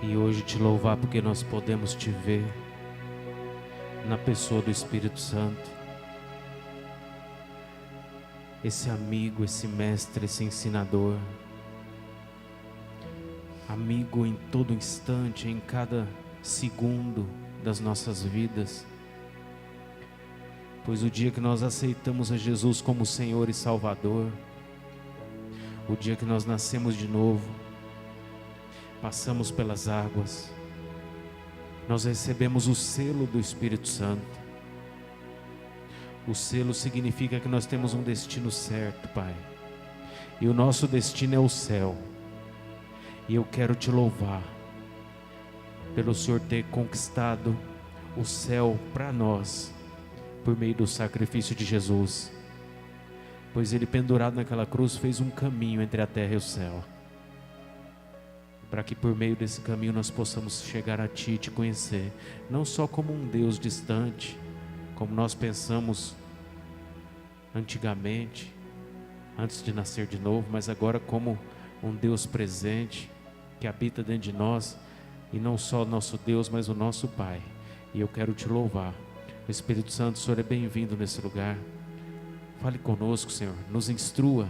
E hoje te louvar porque nós podemos te ver na pessoa do Espírito Santo. Esse amigo, esse mestre, esse ensinador. Amigo em todo instante, em cada segundo das nossas vidas. Pois o dia que nós aceitamos a Jesus como Senhor e Salvador, o dia que nós nascemos de novo, passamos pelas águas, nós recebemos o selo do Espírito Santo. O selo significa que nós temos um destino certo, Pai. E o nosso destino é o céu. E eu quero te louvar pelo Senhor ter conquistado o céu para nós, por meio do sacrifício de Jesus. Pois Ele, pendurado naquela cruz, fez um caminho entre a terra e o céu, para que por meio desse caminho nós possamos chegar a Ti e Te conhecer, não só como um Deus distante, como nós pensamos antigamente, antes de nascer de novo, mas agora como um Deus presente, que habita dentro de nós, e não só o nosso Deus, mas o nosso Pai. E eu quero te louvar. O Espírito Santo, o Senhor é bem-vindo nesse lugar. Fale conosco, Senhor, nos instrua,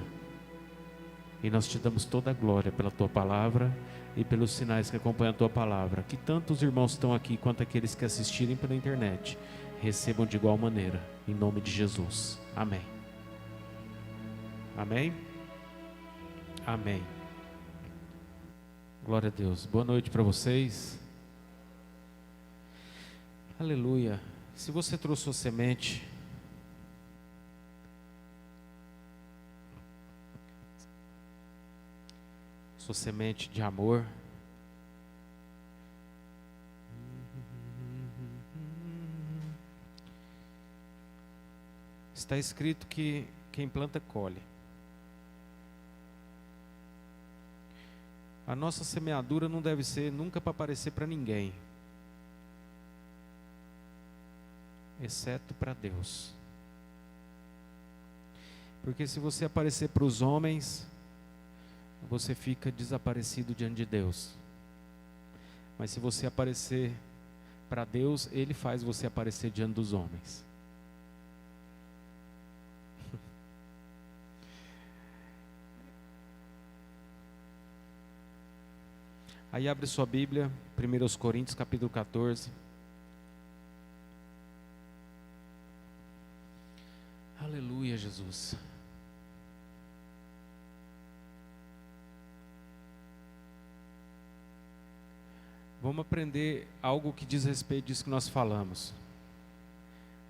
e nós te damos toda a glória pela Tua Palavra e pelos sinais que acompanham a Tua Palavra. Que tanto os irmãos que estão aqui, quanto aqueles que assistirem pela internet, recebam de igual maneira, em nome de Jesus. Amém. Amém? Amém. Glória a Deus. Boa noite para vocês. Aleluia. Se você trouxe sua semente, sua semente de amor, está escrito que quem planta colhe. A nossa semeadura não deve ser nunca para aparecer para ninguém, exceto para Deus. Porque se você aparecer para os homens, você fica desaparecido diante de Deus. Mas se você aparecer para Deus, Ele faz você aparecer diante dos homens. Aí abre sua Bíblia, 1 Coríntios capítulo 14. Aleluia, Jesus. Vamos aprender algo que diz respeito disso que nós falamos.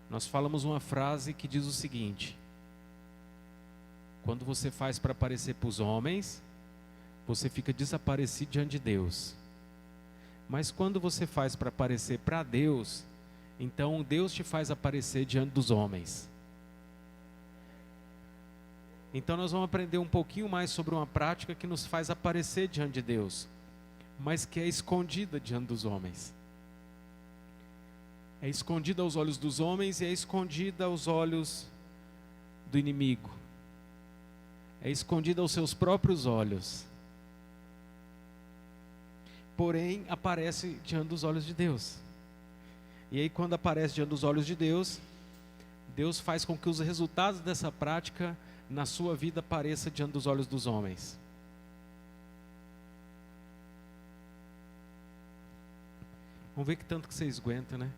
Nós falamos uma frase que diz o seguinte: quando você faz para aparecer para os homens, você fica desaparecido diante de Deus. Mas quando você faz para aparecer para Deus, então Deus te faz aparecer diante dos homens. Então nós vamos aprender um pouquinho mais sobre uma prática que nos faz aparecer diante de Deus, mas que é escondida diante dos homens. É escondida aos olhos dos homens e é escondida aos olhos do inimigo. É escondida aos seus próprios olhos. Porém, aparece diante dos olhos de Deus. E aí, quando aparece diante dos olhos de Deus, Deus faz com que os resultados dessa prática na sua vida apareçam diante dos olhos dos homens. Vamos ver que tanto que vocês aguentam, né?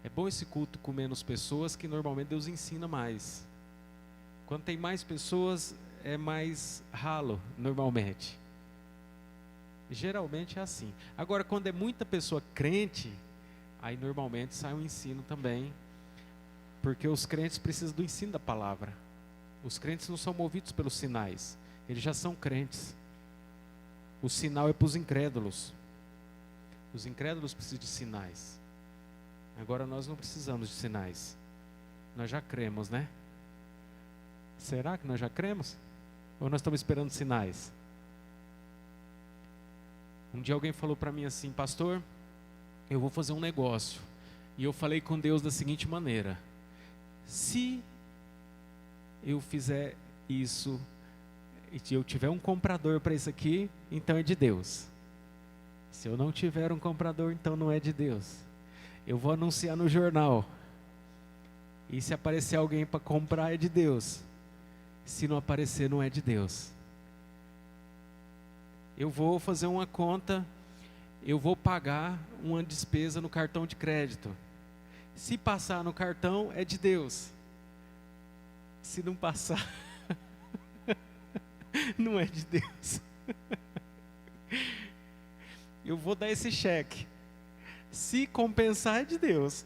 É bom esse culto com menos pessoas, que normalmente Deus ensina mais. Quando tem mais pessoas, é mais ralo, normalmente. Geralmente é assim. Agora, quando é muita pessoa crente, aí normalmente sai um ensino também, porque os crentes precisam do ensino da palavra. Os crentes não são movidos pelos sinais, eles já são crentes. O sinal é para os incrédulos. Os incrédulos precisam de sinais. Agora nós não precisamos de sinais. Nós já cremos, né? Será que nós já cremos? Ou nós estamos esperando sinais? Um dia alguém falou para mim assim: pastor, eu vou fazer um negócio. E eu falei com Deus da seguinte maneira: se eu fizer isso e eu tiver um comprador para isso aqui, então é de Deus. Se eu não tiver um comprador, então não é de Deus. Eu vou anunciar no jornal. E se aparecer alguém para comprar, é de Deus. Se não aparecer, não é de Deus. Eu vou fazer uma conta, eu vou pagar uma despesa no cartão de crédito. Se passar no cartão, é de Deus. Se não passar, não é de Deus. Eu vou dar esse cheque. Se compensar, é de Deus.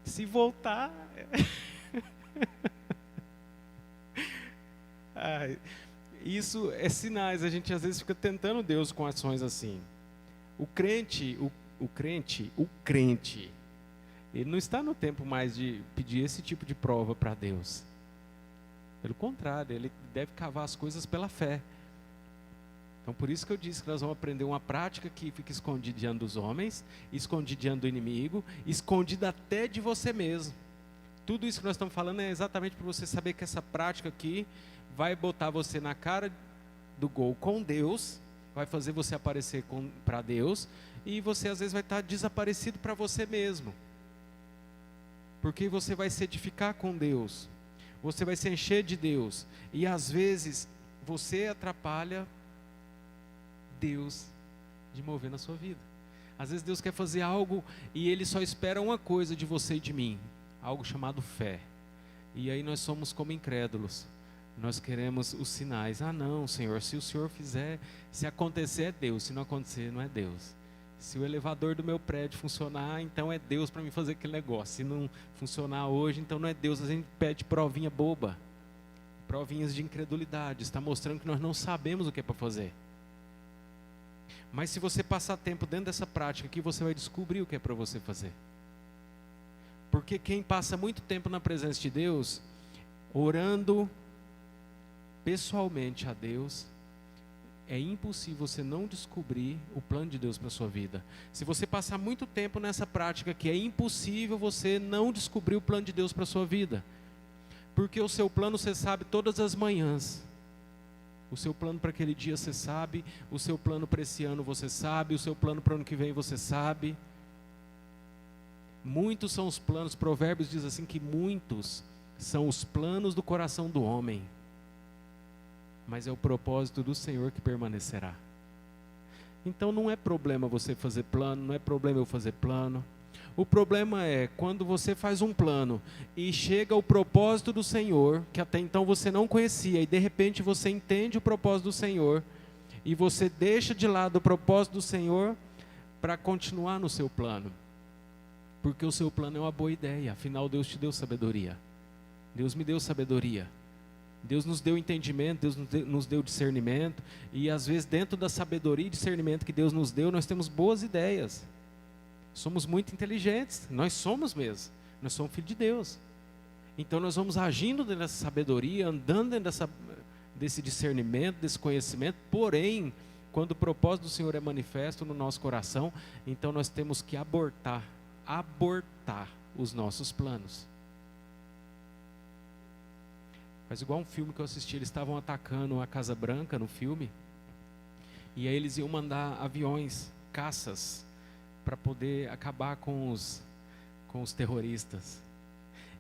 Se voltar... Isso é sinais. A gente às vezes fica tentando Deus com ações assim. O crente, ele não está no tempo mais de pedir esse tipo de prova para Deus. Pelo contrário, ele deve cavar as coisas pela fé. Então por isso que eu disse que nós vamos aprender uma prática que fica escondida diante dos homens, escondida diante do inimigo, escondida até de você mesmo. Tudo isso que nós estamos falando é exatamente para você saber que essa prática aqui vai botar você na cara do gol com Deus, vai fazer você aparecer para Deus, e você às vezes vai estar desaparecido para você mesmo. Porque você vai se edificar com Deus, você vai se encher de Deus, e às vezes você atrapalha Deus de mover na sua vida. Às vezes Deus quer fazer algo e Ele só espera uma coisa de você e de mim, algo chamado fé. E aí nós somos como incrédulos, nós queremos os sinais. Ah não, Senhor, se o Senhor fizer, se acontecer é Deus, se não acontecer não é Deus. Se o elevador do meu prédio funcionar, então é Deus para me fazer aquele negócio. Se não funcionar hoje, então não é Deus. A gente pede provinha boba, provinhas de incredulidade, está mostrando que nós não sabemos o que é para fazer. Mas se você passar tempo dentro dessa prática aqui, você vai descobrir o que é para você fazer. Porque quem passa muito tempo na presença de Deus, orando pessoalmente a Deus, é impossível você não descobrir o plano de Deus para a sua vida. Se você passar muito tempo nessa prática aqui, é impossível você não descobrir o plano de Deus para a sua vida. Porque o seu plano você sabe todas as manhãs. O seu plano para aquele dia você sabe, o seu plano para esse ano você sabe, o seu plano para o ano que vem você sabe. Muitos são os planos, Provérbios diz assim que muitos são os planos do coração do homem, mas é o propósito do Senhor que permanecerá. Então não é problema você fazer plano, não é problema eu fazer plano. O problema é quando você faz um plano e chega ao propósito do Senhor, que até então você não conhecia, e de repente você entende o propósito do Senhor, e você deixa de lado o propósito do Senhor para continuar no seu plano. Porque o seu plano é uma boa ideia, afinal Deus te deu sabedoria. Deus me deu sabedoria. Deus nos deu entendimento, Deus nos deu discernimento, e às vezes dentro da sabedoria e discernimento que Deus nos deu, nós temos boas ideias. Somos muito inteligentes, nós somos mesmo, nós somos filhos de Deus. Então nós vamos agindo dentro dessa sabedoria, andando dentro desse discernimento, desse conhecimento, porém, quando o propósito do Senhor é manifesto no nosso coração, então nós temos que abortar os nossos planos. Faz igual um filme que eu assisti, eles estavam atacando a Casa Branca no filme, e aí eles iam mandar aviões, caças, para poder acabar com os terroristas.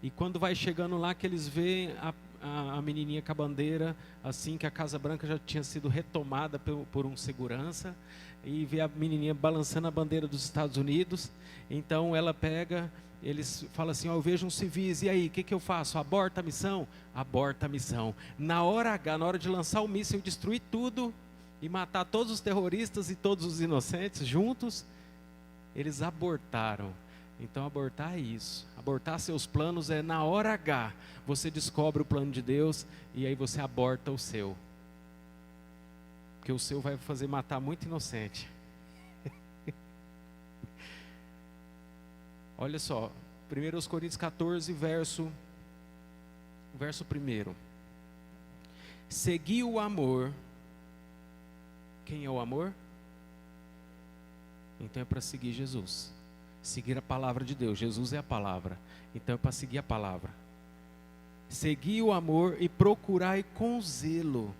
E quando vai chegando lá que eles veem a menininha com a bandeira, assim que a Casa Branca já tinha sido retomada por um segurança, e vê a menininha balançando a bandeira dos Estados Unidos, então ela pega, eles falam assim, eu vejo uns civis, e aí, o que eu faço? Aborta a missão? Aborta a missão. Na hora H, na hora de lançar o míssil, destruir tudo, e matar todos os terroristas e todos os inocentes juntos, eles abortaram. Então abortar é isso, abortar seus planos é na hora H, você descobre o plano de Deus e aí você aborta o seu, porque o seu vai fazer matar muito inocente. Olha só, 1 Coríntios 14, verso 1. Segui o amor. Quem é o amor? Então é para seguir Jesus, seguir a palavra de Deus. Jesus é a palavra, então é para seguir a palavra. Segui o amor e procurai com zelo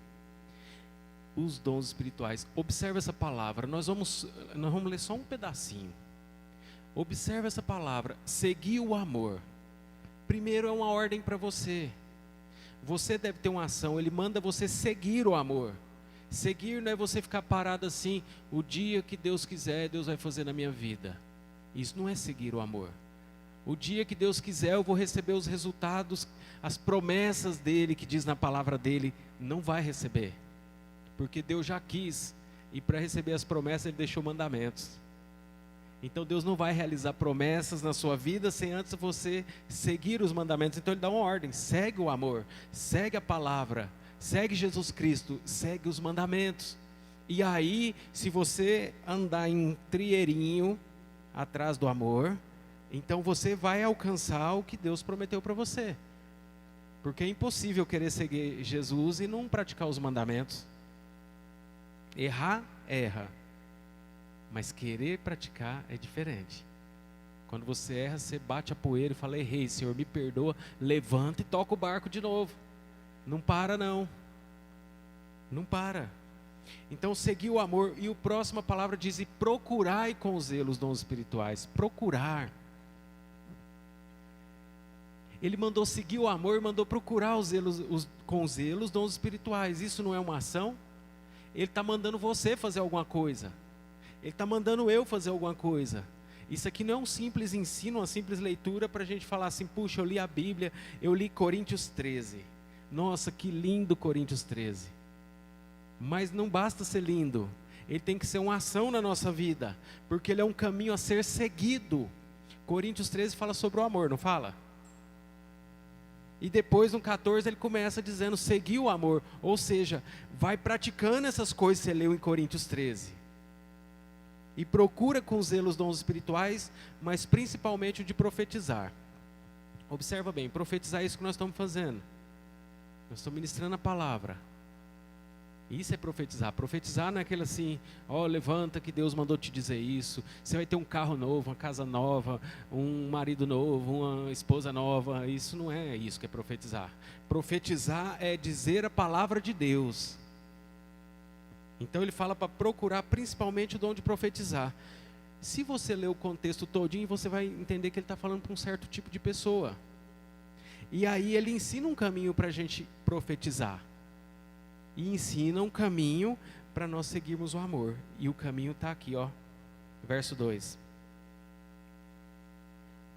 os dons espirituais. Observe essa palavra, nós vamos ler só um pedacinho. Observe essa palavra, seguir o amor. Primeiro é uma ordem para você. Você deve ter uma ação, ele manda você seguir o amor. Seguir não é você ficar parado assim, o dia que Deus quiser, Deus vai fazer na minha vida. Isso não é seguir o amor. O dia que Deus quiser, eu vou receber os resultados, as promessas dele, que diz na palavra dele, não vai receber. Porque Deus já quis, e para receber as promessas ele deixou mandamentos. Então Deus não vai realizar promessas na sua vida sem antes você seguir os mandamentos. Então ele dá uma ordem, segue o amor, segue a palavra, segue Jesus Cristo, segue os mandamentos. E aí, se você andar em trieirinho atrás do amor, então você vai alcançar o que Deus prometeu para você. Porque é impossível querer seguir Jesus e não praticar os mandamentos. Errar, erra. Mas querer praticar é diferente. Quando você erra, você bate a poeira e fala, errei, Senhor, me perdoa, levanta e toca o barco de novo. Não para não. Não para. Então seguir o amor. E a próxima palavra diz, e procurai com zelo os dons espirituais. Procurar. Ele mandou seguir o amor e mandou procurar com zelo os dons espirituais. Isso não é uma ação? Ele está mandando você fazer alguma coisa. Ele está mandando eu fazer alguma coisa. Isso aqui não é um simples ensino, uma simples leitura para a gente falar assim, puxa, eu li a Bíblia, eu li Coríntios 13. Nossa, que lindo Coríntios 13. Mas não basta ser lindo. Ele tem que ser uma ação na nossa vida. Porque ele é um caminho a ser seguido. Coríntios 13 fala sobre o amor, não fala? E depois no 14 ele começa dizendo, seguir o amor. Ou seja, vai praticando essas coisas que você leu em Coríntios 13. E procura com zelo os dons espirituais, mas principalmente o de profetizar. Observa bem, profetizar é isso que nós estamos fazendo. Nós estamos ministrando a palavra. Isso é profetizar. Profetizar não é aquele assim, ó, levanta que Deus mandou te dizer isso. Você vai ter um carro novo, uma casa nova, um marido novo, uma esposa nova. Isso não é isso que é profetizar. Profetizar é dizer a palavra de Deus. Então ele fala para procurar principalmente o dom de profetizar. Se você ler o contexto todinho, você vai entender que ele está falando para um certo tipo de pessoa. E aí ele ensina um caminho para a gente profetizar. E ensina um caminho para nós seguirmos o amor. E o caminho está aqui, ó. Verso 2.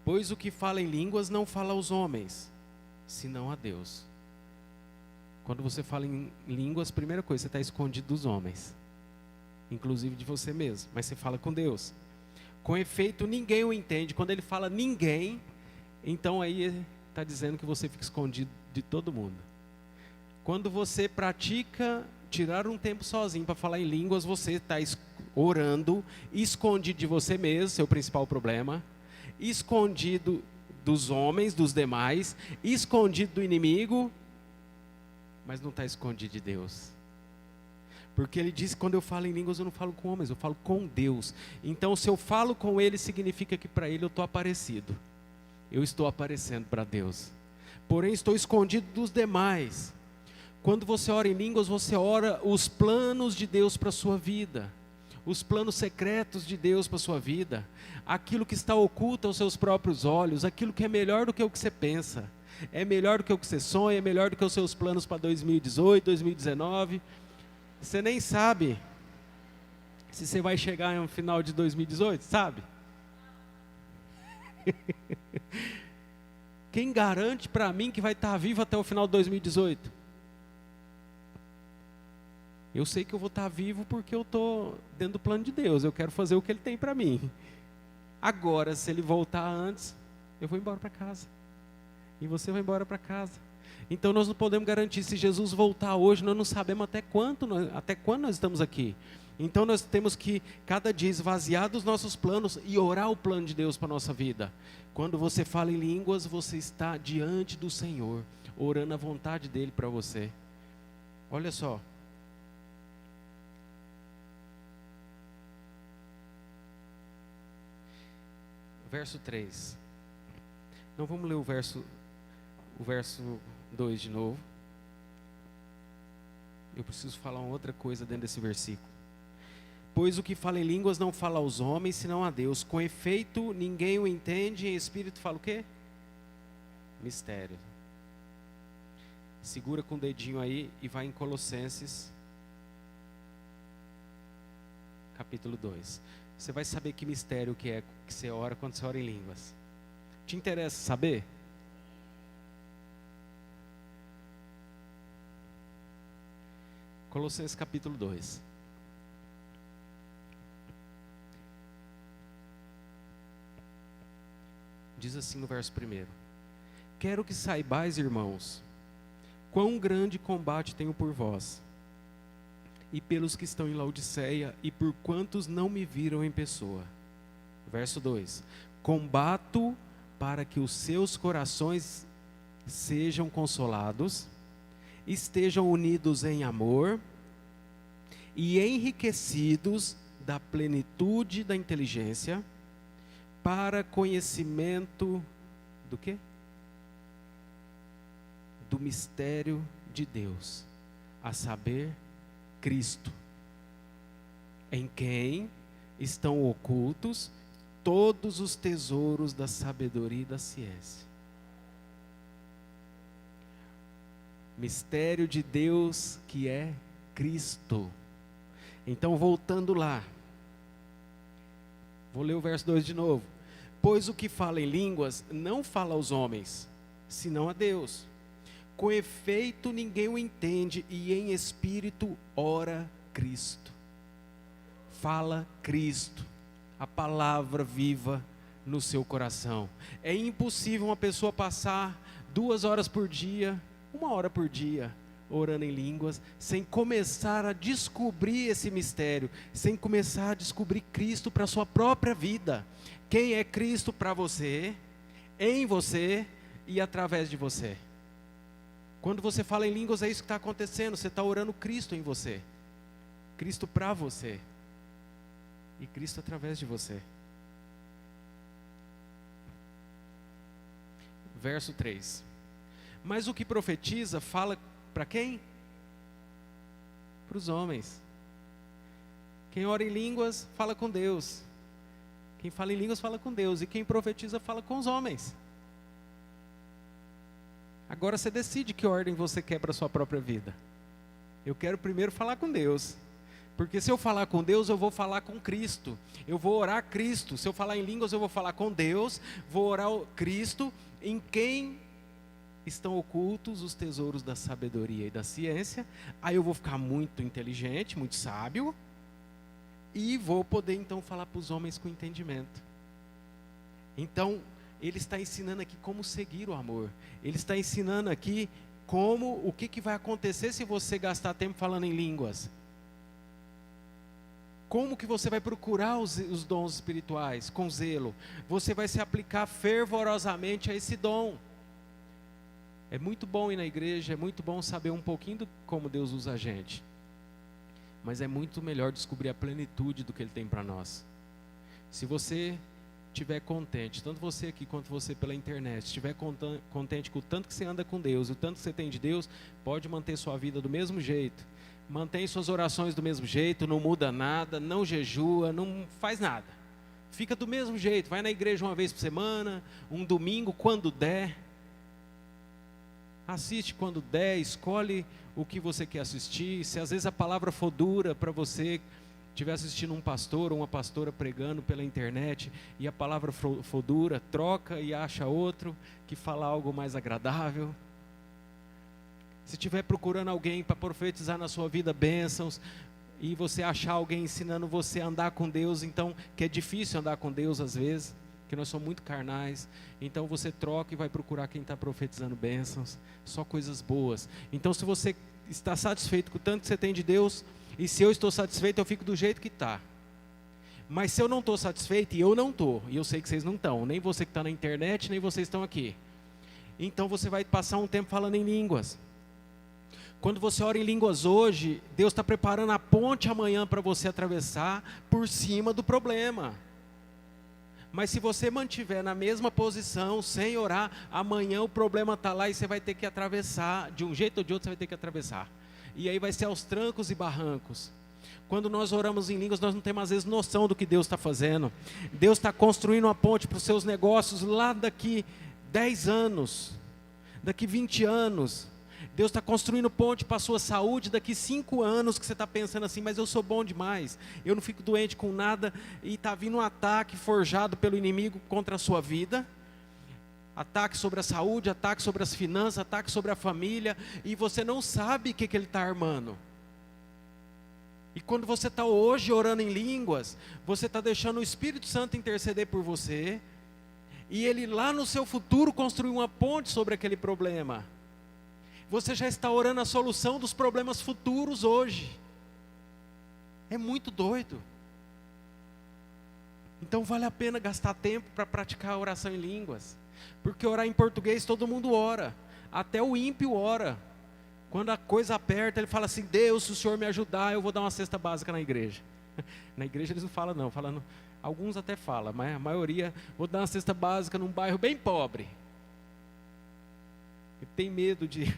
Pois o que fala em línguas não fala aos homens, senão a Deus. Quando você fala em línguas, primeira coisa, você está escondido dos homens. Inclusive de você mesmo. Mas você fala com Deus. Com efeito, ninguém o entende. Quando ele fala ninguém, então aí está dizendo que você fica escondido de todo mundo. Quando você pratica tirar um tempo sozinho para falar em línguas, você está orando, escondido de você mesmo, seu principal problema, escondido dos homens, dos demais, escondido do inimigo, mas não está escondido de Deus. Porque ele disse que quando eu falo em línguas eu não falo com homens, eu falo com Deus. Então se eu falo com ele, significa que para ele eu estou aparecido. Eu estou aparecendo para Deus. Porém estou escondido dos demais. Quando você ora em línguas, você ora os planos de Deus para a sua vida. Os planos secretos de Deus para a sua vida. Aquilo que está oculto aos seus próprios olhos. Aquilo que é melhor do que o que você pensa. É melhor do que o que você sonha, é melhor do que os seus planos para 2018, 2019. Você nem sabe se você vai chegar no final de 2018, sabe? Quem garante para mim que vai estar vivo até o final de 2018? Eu sei que eu vou estar vivo porque eu estou dentro do plano de Deus. Eu quero fazer o que Ele tem para mim. Agora, se Ele voltar antes, eu vou embora para casa. E você vai embora para casa. Então nós não podemos garantir, se Jesus voltar hoje, nós não sabemos até quando nós estamos aqui. Então nós temos que, cada dia, esvaziar dos nossos planos e orar o plano de Deus para a nossa vida. Quando você fala em línguas, você está diante do Senhor, orando a vontade dEle para você. Olha só. Verso 3. Não, vamos ler o verso 2 de novo. Eu preciso falar uma outra coisa dentro desse versículo. Pois o que fala em línguas não fala aos homens, senão a Deus. Com efeito, ninguém o entende. Em espírito fala o quê? Mistério. Segura com o dedinho aí e vai em Colossenses, capítulo 2. Você vai saber que mistério que é que você ora quando você ora em línguas. Te interessa saber? Colossenses capítulo 2. Diz assim no verso 1: Quero que saibais, irmãos, quão grande combate tenho por vós, e pelos que estão em Laodiceia, e por quantos não me viram em pessoa. Verso 2: Combato para que os seus corações sejam consolados, estejam unidos em amor e enriquecidos da plenitude da inteligência, para conhecimento do quê? Do mistério de Deus, a saber, Cristo, em quem estão ocultos todos os tesouros da sabedoria e da ciência. Mistério de Deus que é Cristo. Então, voltando lá, vou ler o verso 2 de novo. Pois o que fala em línguas não fala aos homens, senão a Deus. Com efeito, ninguém o entende, e em espírito ora Cristo. Fala Cristo, a palavra viva no seu coração. É impossível uma pessoa passar 2 horas por dia, 1 hora por dia, orando em línguas, sem começar a descobrir esse mistério, sem começar a descobrir Cristo para a sua própria vida. Quem é Cristo para você, em você e através de você. Quando você fala em línguas, é isso que está acontecendo. Você está orando Cristo em você, Cristo para você e Cristo através de você. Verso 3: Mas o que profetiza fala para quem? Para os homens. Quem ora em línguas fala com Deus. Quem fala em línguas fala com Deus. E quem profetiza fala com os homens. Agora você decide que ordem você quer para a sua própria vida. Eu quero primeiro falar com Deus. Porque se eu falar com Deus, eu vou falar com Cristo. Eu vou orar Cristo. Se eu falar em línguas, eu vou falar com Deus. Vou orar Cristo, em quem estão ocultos os tesouros da sabedoria e da ciência. Aí eu vou ficar muito inteligente, muito sábio. E vou poder então falar para os homens com entendimento. Então, ele está ensinando aqui como seguir o amor. Ele está ensinando aqui o que vai acontecer se você gastar tempo falando em línguas. Como que você vai procurar os dons espirituais com zelo? Você vai se aplicar fervorosamente a esse dom. É muito bom ir na igreja, é muito bom saber um pouquinho de como Deus usa a gente. Mas é muito melhor descobrir a plenitude do que Ele tem para nós. Se você estiver contente, tanto você aqui quanto você pela internet, estiver contente com o tanto que você anda com Deus, o tanto que você tem de Deus, pode manter sua vida do mesmo jeito. Mantém suas orações do mesmo jeito, não muda nada, não jejua, não faz nada. Fica do mesmo jeito, vai na igreja uma vez por semana, um domingo, quando der. Assiste quando der, escolhe o que você quer assistir. Se às vezes a palavra for dura para você, estiver assistindo um pastor ou uma pastora pregando pela internet e a palavra for dura, troca e acha outro que fala algo mais agradável. Se estiver procurando alguém para profetizar na sua vida bênçãos e você achar alguém ensinando você a andar com Deus, então, que é difícil andar com Deus às vezes, que nós somos muito carnais, então você troca e vai procurar quem está profetizando bênçãos, só coisas boas. Então, se você está satisfeito com o tanto que você tem de Deus, e se eu estou satisfeito, eu fico do jeito que está. Mas se eu não estou satisfeito, e eu não estou, e eu sei que vocês não estão, nem você que está na internet, nem vocês estão aqui, então você vai passar um tempo falando em línguas. Quando você ora em línguas hoje, Deus está preparando a ponte amanhã para você atravessar por cima do problema. Mas se você mantiver na mesma posição, sem orar, amanhã o problema está lá e você vai ter que atravessar, de um jeito ou de outro você vai ter que atravessar. e aí vai ser aos trancos e barrancos. Quando nós oramos em línguas, nós não temos às vezes noção do que Deus está fazendo. Deus está construindo uma ponte para os seus negócios lá daqui 10 anos, daqui 20 anos. Deus está construindo ponte para a sua saúde daqui 5 anos, que você está pensando assim, mas eu sou bom demais, eu não fico doente com nada, e está vindo um ataque forjado pelo inimigo contra a sua vida, ataque sobre a saúde, ataque sobre as finanças, ataque sobre a família, e você não sabe o que ele está armando. E quando você está hoje orando em línguas, você está deixando o Espírito Santo interceder por você, e ele lá no seu futuro construir uma ponte sobre aquele problema. Você já está orando a solução dos problemas futuros hoje. É muito doido. Então vale a pena gastar tempo para praticar a oração em línguas. Porque orar em português todo mundo ora. Até o ímpio ora. Quando a coisa aperta, ele fala assim: Deus, se o Senhor me ajudar, eu vou dar uma cesta básica na igreja. Na igreja eles não falam não, alguns até falam, mas a maioria, vou dar uma cesta básica num bairro bem pobre. Tem medo de...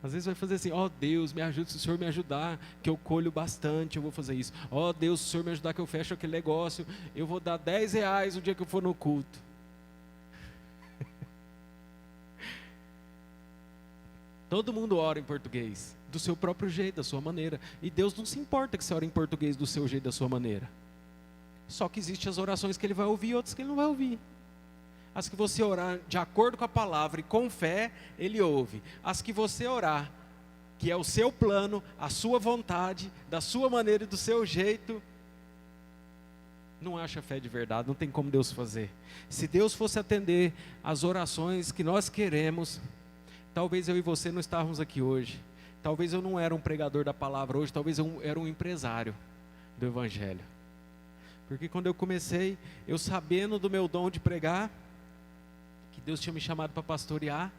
Às vezes vai fazer assim: ó Deus, me ajude, se o Senhor me ajudar, que eu colho bastante, eu vou fazer isso. Ó Deus, se o Senhor me ajudar, que eu fecho aquele negócio, eu vou dar R$10 o dia que eu for no culto. Todo mundo ora em português, do seu próprio jeito, da sua maneira. E Deus não se importa que você ore em português do seu jeito, da sua maneira. Só que existem as orações que Ele vai ouvir e outras que Ele não vai ouvir. As que você orar de acordo com a palavra e com fé, Ele ouve. As que você orar, que é o seu plano, a sua vontade, da sua maneira e do seu jeito, não acha fé de verdade, não tem como Deus fazer. Se Deus fosse atender as orações que nós queremos, talvez eu e você não estávamos aqui hoje. Talvez eu não era um pregador da palavra hoje, talvez eu era um empresário do Evangelho. Porque quando eu comecei, eu sabendo do meu dom de pregar, que Deus tinha me chamado para pastorear,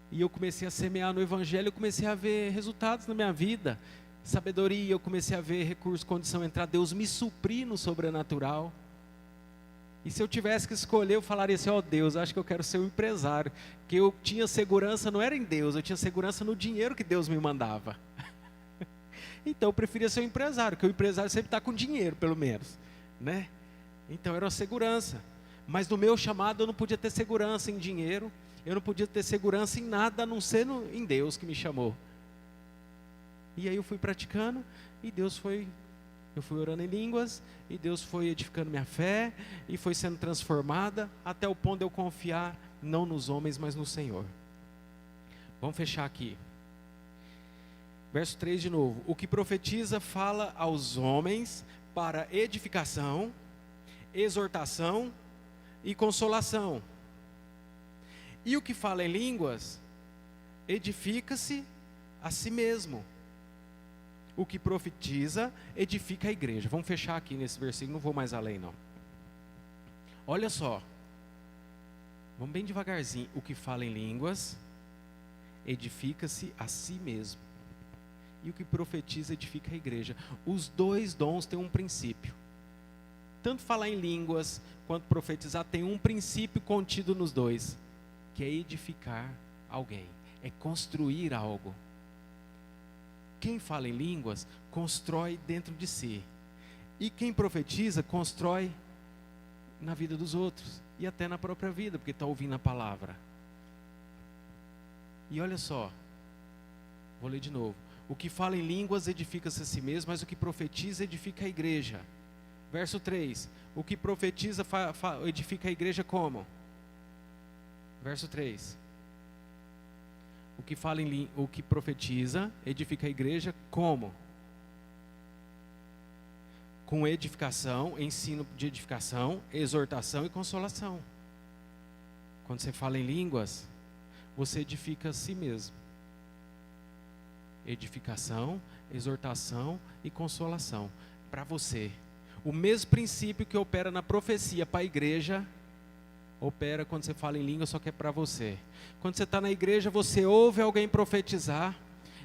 e eu comecei a semear no Evangelho, eu comecei a ver resultados na minha vida, sabedoria, eu comecei a ver recurso, condição, entrar, Deus me suprir no sobrenatural. E se eu tivesse que escolher, eu falaria assim: ó Deus, acho que eu quero ser um empresário, que eu tinha segurança, não era em Deus, eu tinha segurança no dinheiro que Deus me mandava. Então eu preferia ser um empresário, porque o empresário sempre está com dinheiro, pelo menos, né? Então era uma segurança. Mas no meu chamado eu não podia ter segurança em dinheiro, eu não podia ter segurança em nada, a não ser em Deus que me chamou. E aí eu fui praticando, e eu fui orando em línguas, e Deus foi edificando minha fé, e foi sendo transformada, até o ponto de eu confiar, não nos homens, mas no Senhor. Vamos fechar aqui. Verso 3 de novo: o que profetiza fala aos homens para edificação, exortação e consolação. E o que fala em línguas, edifica-se a si mesmo. O que profetiza, edifica a igreja. Vamos fechar aqui nesse versículo, não vou mais além não. Olha só, vamos bem devagarzinho. O que fala em línguas, edifica-se a si mesmo. E o que profetiza, edifica a igreja. Os dois dons têm um princípio. Tanto falar em línguas, quanto profetizar, tem um princípio contido nos dois, que é edificar alguém, é construir algo. Quem fala em línguas, constrói dentro de si. E quem profetiza, constrói na vida dos outros. E até na própria vida, porque está ouvindo a palavra. E olha só, vou ler de novo. O que fala em línguas edifica-se a si mesmo, mas o que profetiza edifica a igreja. Verso 3. O que profetiza edifica a igreja como? Verso 3. O que profetiza edifica a igreja como? Com edificação, ensino de edificação, exortação e consolação. Quando você fala em línguas, você edifica a si mesmo. Edificação, exortação e consolação para você. O mesmo princípio que opera na profecia para a igreja, opera quando você fala em língua, só que é para você. Quando você está na igreja, você ouve alguém profetizar,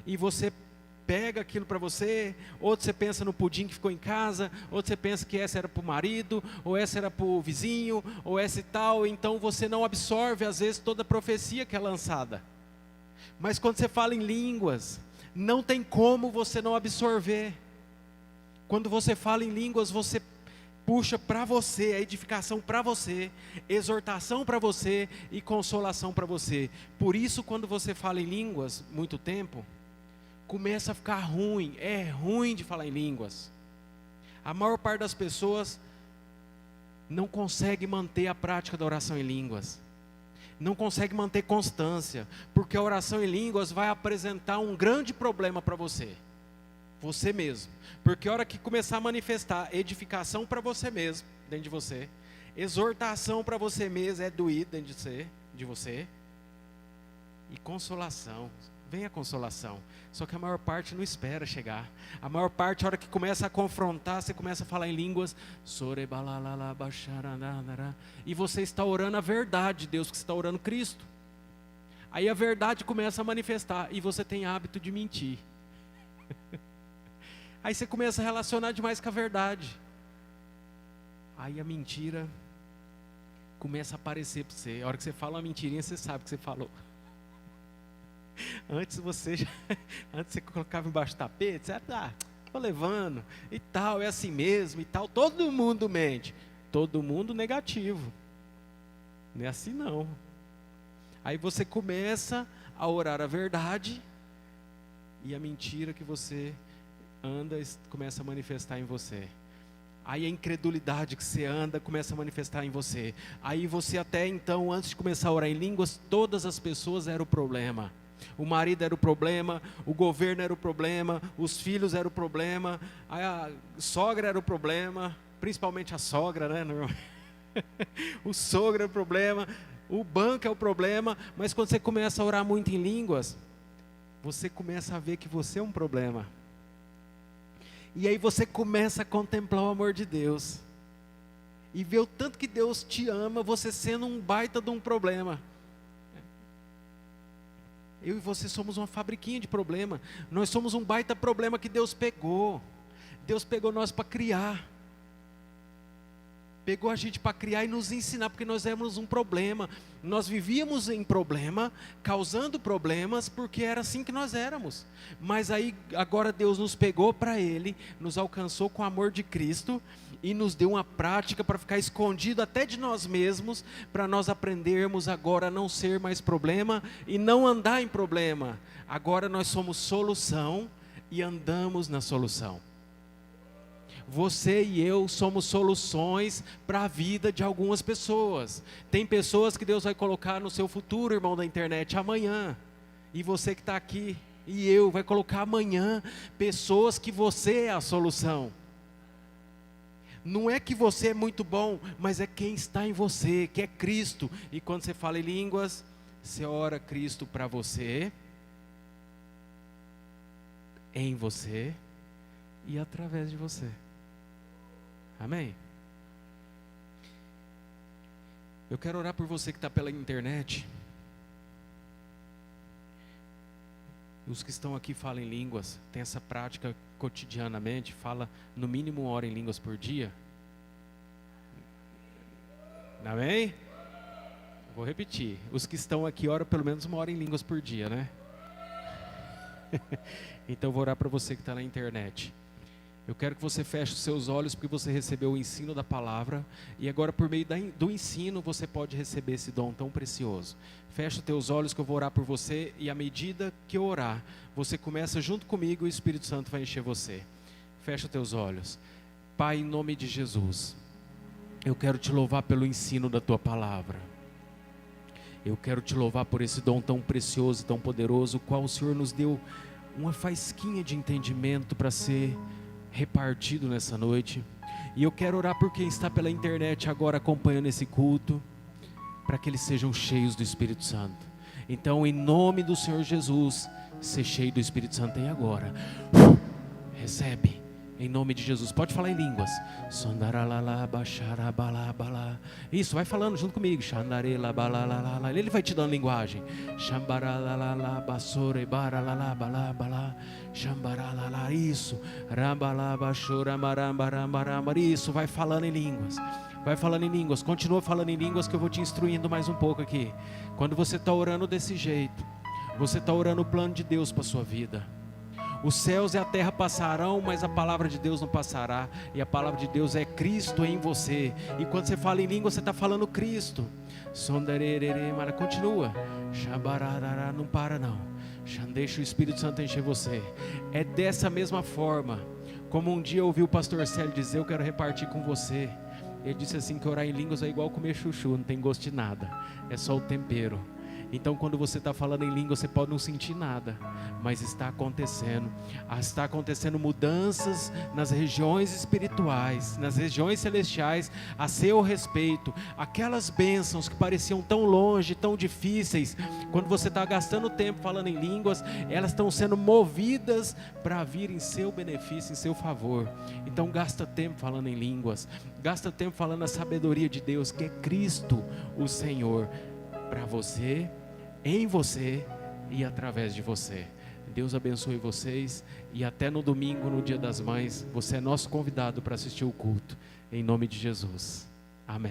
e você pega aquilo para você, outro você pensa no pudim que ficou em casa, outro você pensa que essa era para o marido, ou essa era para o vizinho, ou essa e tal, então você não absorve às vezes toda a profecia que é lançada. Mas quando você fala em línguas, não tem como você não absorver. Quando você fala em línguas, você puxa para você a edificação para você, exortação para você e consolação para você. Por isso, quando você fala em línguas muito tempo, começa a ficar ruim. É ruim de falar em línguas. A maior parte das pessoas não consegue manter a prática da oração em línguas. Não consegue manter constância, porque a oração em línguas vai apresentar um grande problema para você. Você mesmo. Porque a hora que começar a manifestar edificação para você mesmo, dentro de você, exortação para você mesmo, é doído dentro de você, e consolação, vem a consolação. Só que a maior parte não espera chegar. A maior parte, a hora que começa a confrontar, você começa a falar em línguas, e você está orando a verdade de Deus, que você está orando Cristo. Aí a verdade começa a manifestar, e você tem hábito de mentir. Aí você começa a relacionar demais com a verdade. Aí a mentira começa a aparecer para você. A hora que você fala uma mentirinha, você sabe o que você falou. Antes você colocava embaixo do tapete, você tô levando e tal, é assim mesmo e tal. Todo mundo mente. Todo mundo negativo. Não é assim não. Aí você começa a orar a verdade, e a mentira que você anda começa a manifestar em você. Aí a incredulidade que você anda começa a manifestar em você. Aí você até então, antes de começar a orar em línguas, todas as pessoas eram o problema. O marido era o problema, o governo era o problema, os filhos eram o problema, a sogra era o problema, principalmente a sogra, né? O sogro é o problema, o banco é o problema. Mas quando você começa a orar muito em línguas, você começa a ver que você é um problema. E aí você começa a contemplar o amor de Deus. E ver o tanto que Deus te ama, você sendo um baita de um problema. Eu e você somos uma fabriquinha de problema. Nós somos um baita problema que Deus pegou. Deus pegou nós para criar. Pegou a gente para criar e nos ensinar, porque nós éramos um problema. Nós vivíamos em problema, causando problemas, porque era assim que nós éramos. Mas aí, agora Deus nos pegou para Ele, nos alcançou com o amor de Cristo, e nos deu uma prática para ficar escondido até de nós mesmos, para nós aprendermos agora a não ser mais problema, e não andar em problema. Agora nós somos solução, e andamos na solução. Você e eu somos soluções para a vida de algumas pessoas. Tem pessoas que Deus vai colocar no seu futuro, irmão da internet, amanhã. E você que está aqui, e eu, vai colocar amanhã pessoas que você é a solução. Não é que você é muito bom, mas é quem está em você, que é Cristo. E quando você fala em línguas, você ora Cristo para você, em você e através de você. Amém? Eu quero orar por você que está pela internet. Os que estão aqui falam em línguas, tem essa prática cotidianamente, fala no mínimo 1 hora em línguas por dia. Amém? Vou repetir. Os que estão aqui oram pelo menos 1 hora em línguas por dia, né? Então vou orar para você que está na internet. Eu quero que você feche os seus olhos, porque você recebeu o ensino da palavra, e agora por meio do ensino você pode receber esse dom tão precioso. Feche os teus olhos que eu vou orar por você, e à medida que eu orar, você começa junto comigo e o Espírito Santo vai encher você. Feche os teus olhos. Pai, em nome de Jesus, eu quero te louvar pelo ensino da tua palavra. Eu quero te louvar por esse dom tão precioso e tão poderoso, o qual o Senhor nos deu uma faísquinha de entendimento para ser repartido nessa noite. E eu quero orar por quem está pela internet agora acompanhando esse culto, para que eles sejam cheios do Espírito Santo. Então, em nome do Senhor Jesus, ser cheio do Espírito Santo em agora. Recebe, em nome de Jesus. Pode falar em línguas. Isso, vai falando junto comigo. Ele vai te dando linguagem. Isso. Isso, vai falando em línguas. Vai falando em línguas. Continua falando em línguas, que eu vou te instruindo mais um pouco aqui. Quando você está orando desse jeito, Você está orando o plano de Deus para a sua vida. Os céus e a terra passarão, mas a palavra de Deus não passará. E a palavra de Deus é Cristo em você. E quando você fala em língua, você está falando Cristo. Continua. Não para não. Deixa o Espírito Santo encher você. É dessa mesma forma. Como um dia eu ouvi o pastor Célio dizer, eu quero repartir com você. Ele disse assim, que orar em línguas é igual comer chuchu, não tem gosto de nada. É só o tempero. Então quando você está falando em língua, você pode não sentir nada, mas está acontecendo mudanças nas regiões espirituais, nas regiões celestiais, a seu respeito. Aquelas bênçãos que pareciam tão longe, tão difíceis, quando você está gastando tempo falando em línguas, elas estão sendo movidas para vir em seu benefício, em seu favor. Então gasta tempo falando em línguas, gasta tempo falando a sabedoria de Deus, que é Cristo o Senhor, para você, em você e através de você. Deus abençoe vocês e até no domingo, no Dia das Mães, você é nosso convidado para assistir o culto, em nome de Jesus. Amém.